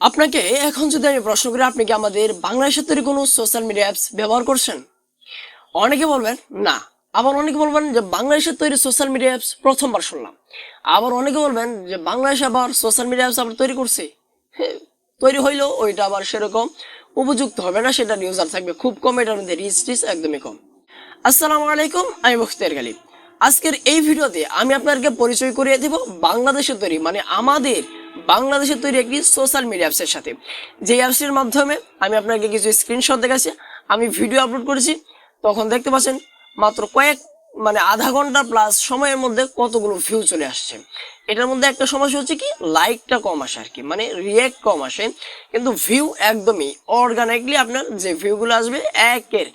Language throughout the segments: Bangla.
আপনাকে এখন যদি আমি প্রশ্ন করি আপনি কি আমাদের বাংলাদেশের তৈরি কোনো সোশ্যাল মিডিয়া অ্যাপস ব্যবহার করছেন? অনেকে বলবেন না। আবার অনেকে বলবেন যে বাংলাদেশের তৈরি সোশ্যাল মিডিয়া অ্যাপস প্রথমবার শুনলাম। আবার অনেকে বলবেন যে বাংলাদেশ আবার সোশ্যাল মিডিয়া অ্যাপস আবার তৈরি করছে। হ্যাঁ, তৈরি হইলেও ওইটা আবার সেরকম উপযুক্ত হবে না, সেটা ইউজার থাকবে খুব কম, এটার মধ্যে রিচ একদমই কম। আসসালামু আলাইকুম, আমি মুখতিয়ার গালিব। আজকের এই ভিডিওতে আমি আপনাদেরকে পরিচয় করিয়ে দেব বাংলাদেশের তৈরি মানে আমাদের বাংলাদেশের তৈরি একটি সোশ্যাল মিডিয়া অ্যাপসের সাথে, যে অ্যাপসটির মাধ্যমে আমি আপনাকে কিছু স্ক্রিনশট দেখাচ্ছি। আমি ভিডিও আপলোড করেছি, তখন দেখতে পাচ্ছেন মাত্র কয়েক মানে আধা ঘন্টা প্লাস সময়ের মধ্যে কতগুলো ভিউ চলে আসছে। এটার মধ্যে একটা সমস্যা হচ্ছে কি, লাইকটা কম আসে আর কি, মানে রিয়েক্ট কম আসে, কিন্তু ভিউ একদমই অর্গানিকলি আপনার যে ভিউগুলো আসবে একের।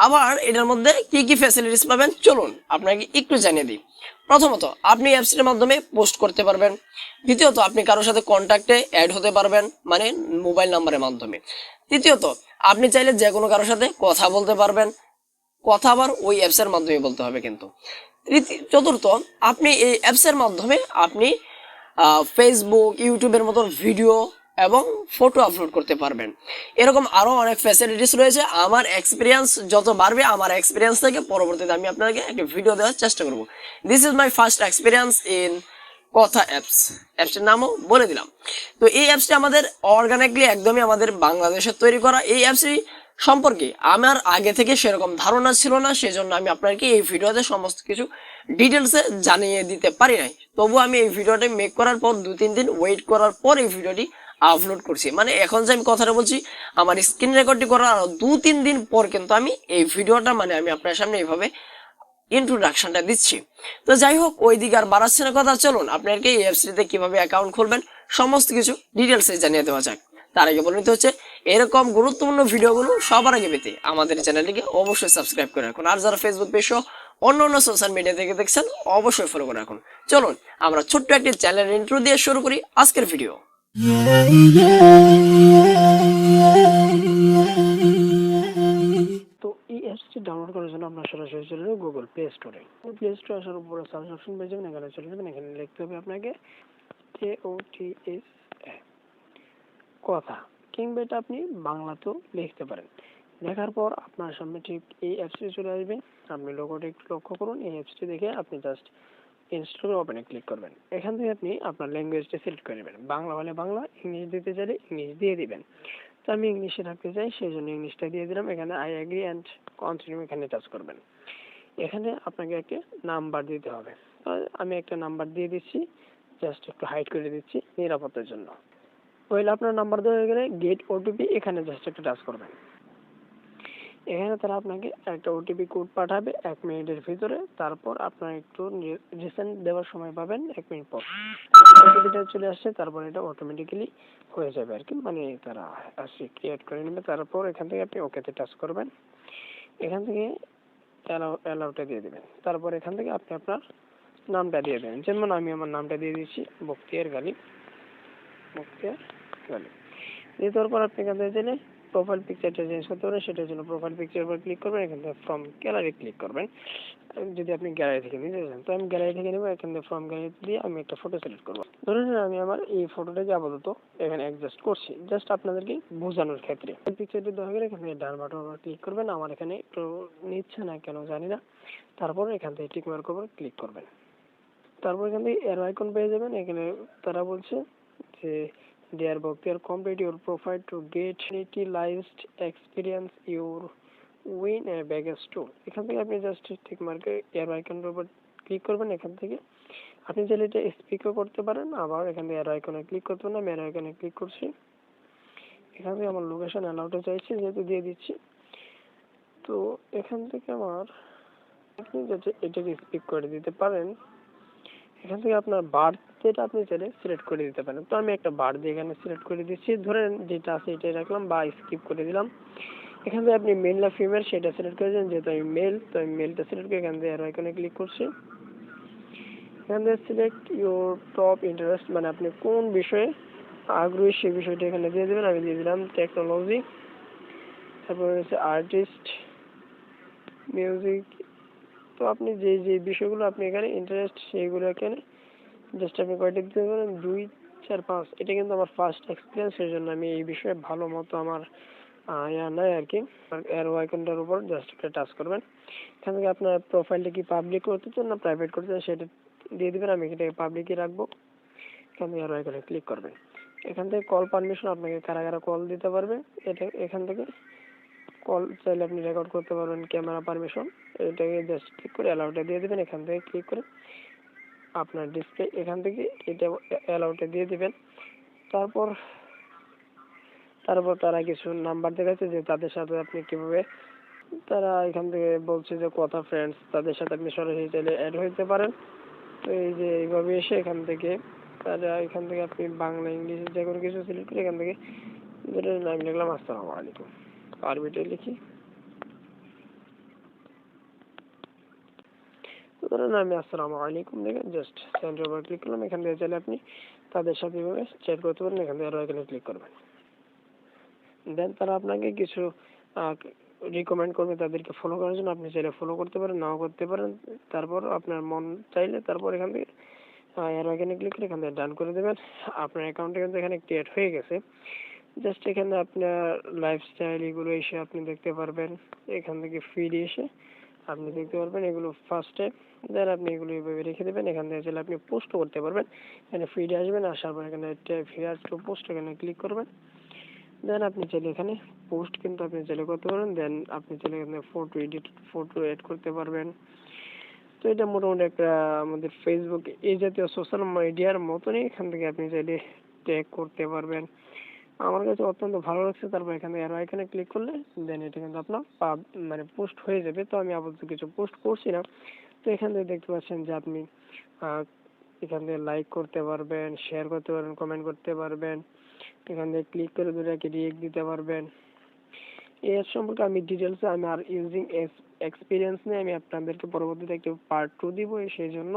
আবার এটার মধ্যে কি কি ফ্যাসিলিটিস পাবেন চলুন আপনাকে একটু জানিয়ে দিই। প্রথমত আপনি অ্যাপসটির মাধ্যমে পোস্ট করতে পারবেন। দ্বিতীয়ত আপনি কারোর সাথে কন্ট্যাক্টে অ্যাড হতে পারবেন মানে মোবাইল নাম্বারের মাধ্যমে। তৃতীয়ত আপনি চাইলে যে কোনো কারোর সাথে কথা বলতে পারবেন, কথা আবার ওই অ্যাপসের মাধ্যমে বলতে হবে কিন্তু। চতুর্থ, আপনি এই অ্যাপসের মাধ্যমে আপনি ফেসবুক ইউটিউবের মতন ভিডিও এবং ফটো আপলোড করতে পারবেন। এরকম আরও অনেক ফ্যাসিলিটিস রয়েছে। আমার এক্সপিরিয়েন্স যত বাড়বে, আমার এক্সপিরিয়েন্স থেকে পরবর্তীতে আমি আপনাকে একটা ভিডিও দেওয়ার চেষ্টা করব। This is my first experience in কথা অ্যাপস। অ্যাপসটির নামও বলে দিলাম। তো এই অ্যাপসটি আমাদের অর্গানিকলি একদমই আমাদের বাংলাদেশের তৈরি করা। এই অ্যাপসটি সম্পর্কে আমার আগে থেকে সেরকম ধারণা ছিল না, সেজন্য আমি আপনাকে এই ভিডিওতে সমস্ত কিছু ডিটেলসে জানিয়ে দিতে পারি নাই। তবু আমি এই ভিডিওটি মেক করার পর 2-3 দিন ওয়েট করার পর এই ভিডিওটি আপলোড করছি। মানে এখন যে আমি কথাটা বলছি, আমার স্ক্রিন রেকর্ডটি করার আরো 2-3 দিন পর কিন্তু আমি এই ভিডিওটা মানে আমি আপনার সামনে এইভাবে ইন্ট্রোডাকশনটা দিচ্ছি। তো যাই হোক, ওই দিকে আর বাড়াচ্ছে না কথা, চলুন আপনাকে এই অ্যাপসটিতে কিভাবে অ্যাকাউন্ট খুলবেন সমস্ত কিছু ডিটেলসে জানিয়ে দেওয়া যাক। তার আগে বলে নিতে হচ্ছে, এরকম গুরুত্বপূর্ণ ভিডিওগুলো সবার আগে পেতে আমাদের চ্যানেলটিকে অবশ্যই সাবস্ক্রাইব করে রাখুন। আর যারা ফেসবুক পেজ সহ অন্য সোশ্যাল মিডিয়া থেকে দেখছেন অবশ্যই ফলো করে রাখুন। চলুন আমরা ছোট্ট একটি চ্যানেল ইন্ট্রো দিয়ে শুরু করি আজকের ভিডিও। তো এই অ্যাপসটি ডাউনলোড করার জন্য আপনার সরাসরি চলে যাবেন গুগল প্লে স্টোরে। প্লে স্টোরে আসার উপরে সার্চ অপশন পেয়ে যাবেন, এখানে চলে যাবেন। এখানে লিখতে হবে আপনাকে KOTS কথা, কিংবা এটা আপনি বাংলাতেও লিখতে পারেন। লেখার পর আপনার সামনে ঠিক এই অ্যাপসটি চলে আসবে। আপনি লোগোটা একটু লক্ষ্য করুন। এই অ্যাপসটি দেখে আপনি জাস্ট ইনস্টল ওপেনে ক্লিক করবেন। এখান থেকে আপনি আপনার ল্যাঙ্গুয়েজটা সিলেক্ট করে নেবেন। বাংলা হলে বাংলা, ইংলিশ দিতে চাইলে ইংলিশ দিয়ে দিবেন। তো আমি ইংলিশে রাখতে চাই, সেই জন্য ইংলিশটা দিয়ে দিলাম। এখানে আই এগ্রি অ্যান্ড কন্টিনিউ এখানে টাচ করবেন। এখানে আপনাকে একটা নাম্বার দিতে হবে। আমি একটা নাম্বার দিয়ে দিচ্ছি, জাস্ট একটু হাইড করে দিচ্ছি নিরাপত্তার জন্য। ওইলে আপনার নাম্বার দেওয়া হয়ে গেলে গেট ওটিপি, এখানে জাস্ট একটা টাচ করবেন। এখানে তারা আপনাকে একটা ওটিপি কোড পাঠাবে 1 মিনিটের ভিতরে। তারপর আপনার একটু রিসেন্ট দেওয়ার সময় পাবেন 1 মিনিট পর। ওটিপিটা চলে আসছে, তারপর এটা অটোমেটিক্যালি হয়ে যাবে আর কি, মানে তারা আসে ক্রিয়েট করে নেবে। তারপর এখান থেকে আপনি ওকেতে টাচ করবেন। এখান থেকে অ্যালাউটা দিয়ে দেবেন। তারপর এখান থেকে আপনি আপনার নামটা দিয়ে দেবেন। যেমন আমি আমার নামটা দিয়ে দিচ্ছি মুখতিয়ার গালিব। দিয়ে দেওয়ার পর আপনি এখান থেকে চাইলে প্রোফাইল পিকচারটা চেঞ্জ করতে পারেন। সেটার জন্য প্রোফাইল পিকচার উপর ক্লিক করবেন। এখান থেকে ফ্রম গ্যালারি ক্লিক করবেন যদি আপনি গ্যালারি থেকে নিতে চান। তো আমি গ্যালারি থেকে নেবো। এখান থেকে ফ্রম গ্যালারি দিয়ে আমি একটা ফটো সিলেক্ট করবো। ধরুন আমি আমার এই ফটোটাকে আপাতত এখানে অ্যাডজাস্ট করছি, জাস্ট আপনাদেরকে বোঝানোর ক্ষেত্রে। পিকচারটি দেওয়া গেলে এখান থেকে ডান বাটন উপর ক্লিক করবেন। আমার এখানে একটু নিচ্ছে না কেন জানি না। তারপর এখান থেকে টিক মার্ক উপর ক্লিক করবেন। তারপর এখান থেকে এরো আইকন পেয়ে যাবেন। এখানে তারা বলছে যে dear Bhakti, complete your profile to get utilized experience your win a baggage tool। এখান থেকে আপনি জাস্ট ঠিক মার্কে এরো আইকনের উপর ক্লিক করবেন। এখান থেকে আপনি চাইলে এটা স্পিকও করতে পারেন, আবার এখান থেকে এরো আইকনে ক্লিক করতে পারেন। আমি এরো আইকনে ক্লিক করছি। এখান থেকে আমার লোকেশন অ্যালাউটা চাইছি, যেহেতু দিয়ে দিচ্ছি। তো এখান থেকে আমার আপনি যাতে এটাকে স্পিক করে দিতে পারেন। এখান থেকে আপনার বার্থডেটা আপনি চাইলে সিলেক্ট করে দিতে পারেন। তো আমি একটা বার্থডে এখানে সিলেক্ট করে দিচ্ছি। ধরেন যেটা আছে এটাই রাখলাম বা স্কিপ করে দিলাম। এখান থেকে আপনি মেল না ফিমেল সেটা সিলেক্ট করে দেন। যেহেতু আমি মেল, তো আমি মেলটা সিলেক্ট করে এখান থেকে এরো আইকনে ক্লিক করছি। এখান থেকে সিলেক্ট ইউর টপ ইন্টারেস্ট, মানে আপনি কোন বিষয়ে আগ্রহী সেই বিষয়টা এখানে দিয়ে দেবেন। আমি দিয়ে দিলাম টেকনোলজি। তারপর হচ্ছে আর্টিস্ট, মিউজিক। তো আপনি যে বিষয়গুলো আপনি এখানে ইন্টারেস্ট সেইগুলো এখানে জাস্ট আপনি কয়টা দিতে পারেন, 2, 4 5 এটা কিন্তু আমার ফার্স্ট এক্সপিরিয়েন্স, এর জন্য আমি এই বিষয়ে ভালো মতো আমার নাই আর কি। অ্যারো আইকনটার উপর জাস্ট একটা টাচ করবেন। এখান থেকে আপনার প্রোফাইলটা কি পাবলিক করতে চান না প্রাইভেট করতে চান সেটা দিয়ে দেবেন। আমি এটাকে পাবলিকই রাখবো। এখান থেকে অ্যারো আইকনে ক্লিক করবেন। এখান থেকে কল পারমিশন আপনাকে কারা কারা কল দিতে পারবে, এটা এখান থেকে কল চাইলে আপনি রেকর্ড করতে পারবেন। ক্যামেরা পারমিশন এটাকে জাস্ট ক্লিক করে অ্যালাউটা দিয়ে দেবেন। এখান থেকে ক্লিক করে আপনার ডিসপ্লে এখান থেকে এটা অ্যালাউটা দিয়ে দিবেন। তারপর তারা কিছু নাম্বার দেখাচ্ছে যে তাদের সাথে আপনি কিভাবে, তারা এখান থেকে বলছে যে কথা ফ্রেন্ডস, তাদের সাথে আপনি সরাসরি চাইলে অ্যাড হইতে পারেন। তো এই যে এইভাবে এসে এখান থেকে আপনি বাংলা ইংলিশ যে কোনো কিছু সিলেক্ট করে এখান থেকে নাম লিখলাম আসসালামু আলাইকুম, আরবিটাই লিখি। তো ধরেন আমি আসসালামু আলাইকুম দেখে জাস্ট সেন্টার উপর ক্লিক করলাম। এখান থেকে চাইলে আপনি তাদের সাথে এভাবে চ্যাট করতে পারেন। এখান থেকে আরো এখানে ক্লিক করবেন। দেন তারা আপনাকে কিছু রিকমেন্ড করবে তাদেরকে ফলো করার জন্য। আপনি চাইলে ফলো করতে পারেন, নাও করতে পারেন। তারপর আপনার মন চাইলে তারপর এখান থেকে আর এখানে ক্লিক করে এখান থেকে ডান করে দেবেন। আপনার অ্যাকাউন্টে কিন্তু এখানে ক্রিয়েট হয়ে গেছে। জাস্ট এখানে আপনার লাইফস্টাইল এগুলো এসে আপনি দেখতে পারবেন। এখান থেকে ফিড এসে আপনি দেখতে পারবেন এগুলো ফার্স্টে। দেন আপনি এগুলো এইভাবে রেখে দেবেন। এখান থেকে চাইলে আপনি পোস্ট করতে পারবেন। এখানে ফিডে আসবেন, আসার পর এখানে ফিয়ার টু পোস্ট এখানে ক্লিক করবেন। দেন আপনি চাইলে এখানে পোস্ট কিন্তু আপনি চাইলে করতে পারেন। দেন আপনি চাইলে এখানে ফটো এড করতে পারবেন। তো এটা মোটামুটি একটা আমাদের ফেসবুক এই জাতীয় সোশ্যাল মিডিয়ার মতনই। এখান থেকে আপনি চাইলে ট্যাগ করতে পারবেন। আমার কাছে অত্যন্ত ভালো লাগছে। তারপর এখানে অ্যারো আইকনে ক্লিক করলে দেন এটা কিন্তু আপনার মানে পোস্ট হয়ে যাবে। তো আমি আপাতত কিছু পোস্ট করছি না। তো এখান থেকে দেখতে পাচ্ছেন যে আপনি এখান থেকে লাইক করতে পারবেন, শেয়ার করতে পারবেন, কমেন্ট করতে পারবেন। এখান থেকে ক্লিক করে দুটাকে রিয়েক্ট দিতে পারবেন। এর সম্পর্কে আমি ডিটেলসে আমি আর ইউজিং এক্সপিরিয়েন্স নিয়ে আমি আপনাদেরকে পরবর্তীতে একটা পার্ট 2 দিব। সেই জন্য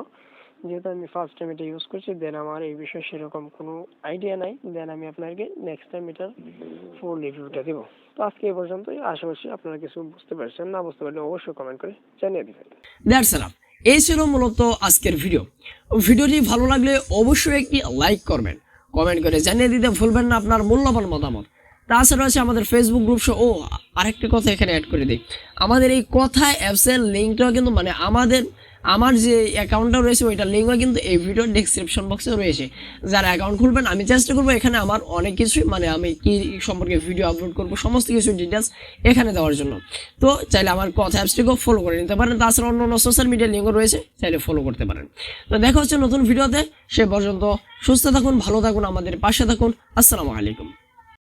যেহেতু আমি ফার্স্ট টাইম এটা ইউজ করছি, দেন আমার এই বিষয়ে সেরকম কোনো আইডিয়া নাই। দেন আমি আপনাকে নেক্সট টাইম এটার ফুল রিভিউটা দিব। তো আজকে এই পর্যন্তই। আশা করছি আপনারা কিছু বুঝতে পারছেন। না বুঝতে পারলে অবশ্যই কমেন্ট করে জানিয়ে দিবেন। That's enough. এই ছিল মূলত আজকের ভিডিও। ভিডিওটি ভালো লাগলে অবশ্যই একটি লাইক করবেন, কমেন্ট করে জানিয়ে দিতে ভুলবেন না আপনার মূল্যবান মতামত। তাছাড়া আছে আমাদের ফেসবুক গ্রুপ শো। ও আরেকটি কথা এখানে অ্যাড করে দিই, আমাদের এই কথা অ্যাপসের লিঙ্কটাও কিন্তু মানে আমার যে অ্যাকাউন্টটা রয়েছে ওইটার লিঙ্কও কিন্তু এই ভিডিওর ডেসক্রিপশন বক্সে রয়েছে। যারা অ্যাকাউন্ট খুলবেন আমি চেষ্টা করবো এখানে আমার অনেক কিছুই মানে আমি কি সম্পর্কে ভিডিও আপলোড করবো সমস্ত কিছু ডিটেলস এখানে দেওয়ার জন্য। তো চাইলে আমার কথা অ্যাপসটিকেও ফলো করে নিতে পারেন। তাছাড়া অন্য অন্য সোশ্যাল মিডিয়ার লিঙ্কও রয়েছে, চাইলে ফলো করতে পারেন। তো দেখা হচ্ছে নতুন ভিডিওতে। সে পর্যন্ত সুস্থ থাকুন, ভালো থাকুন, আমাদের পাশে থাকুন। আসসালামু আলাইকুম।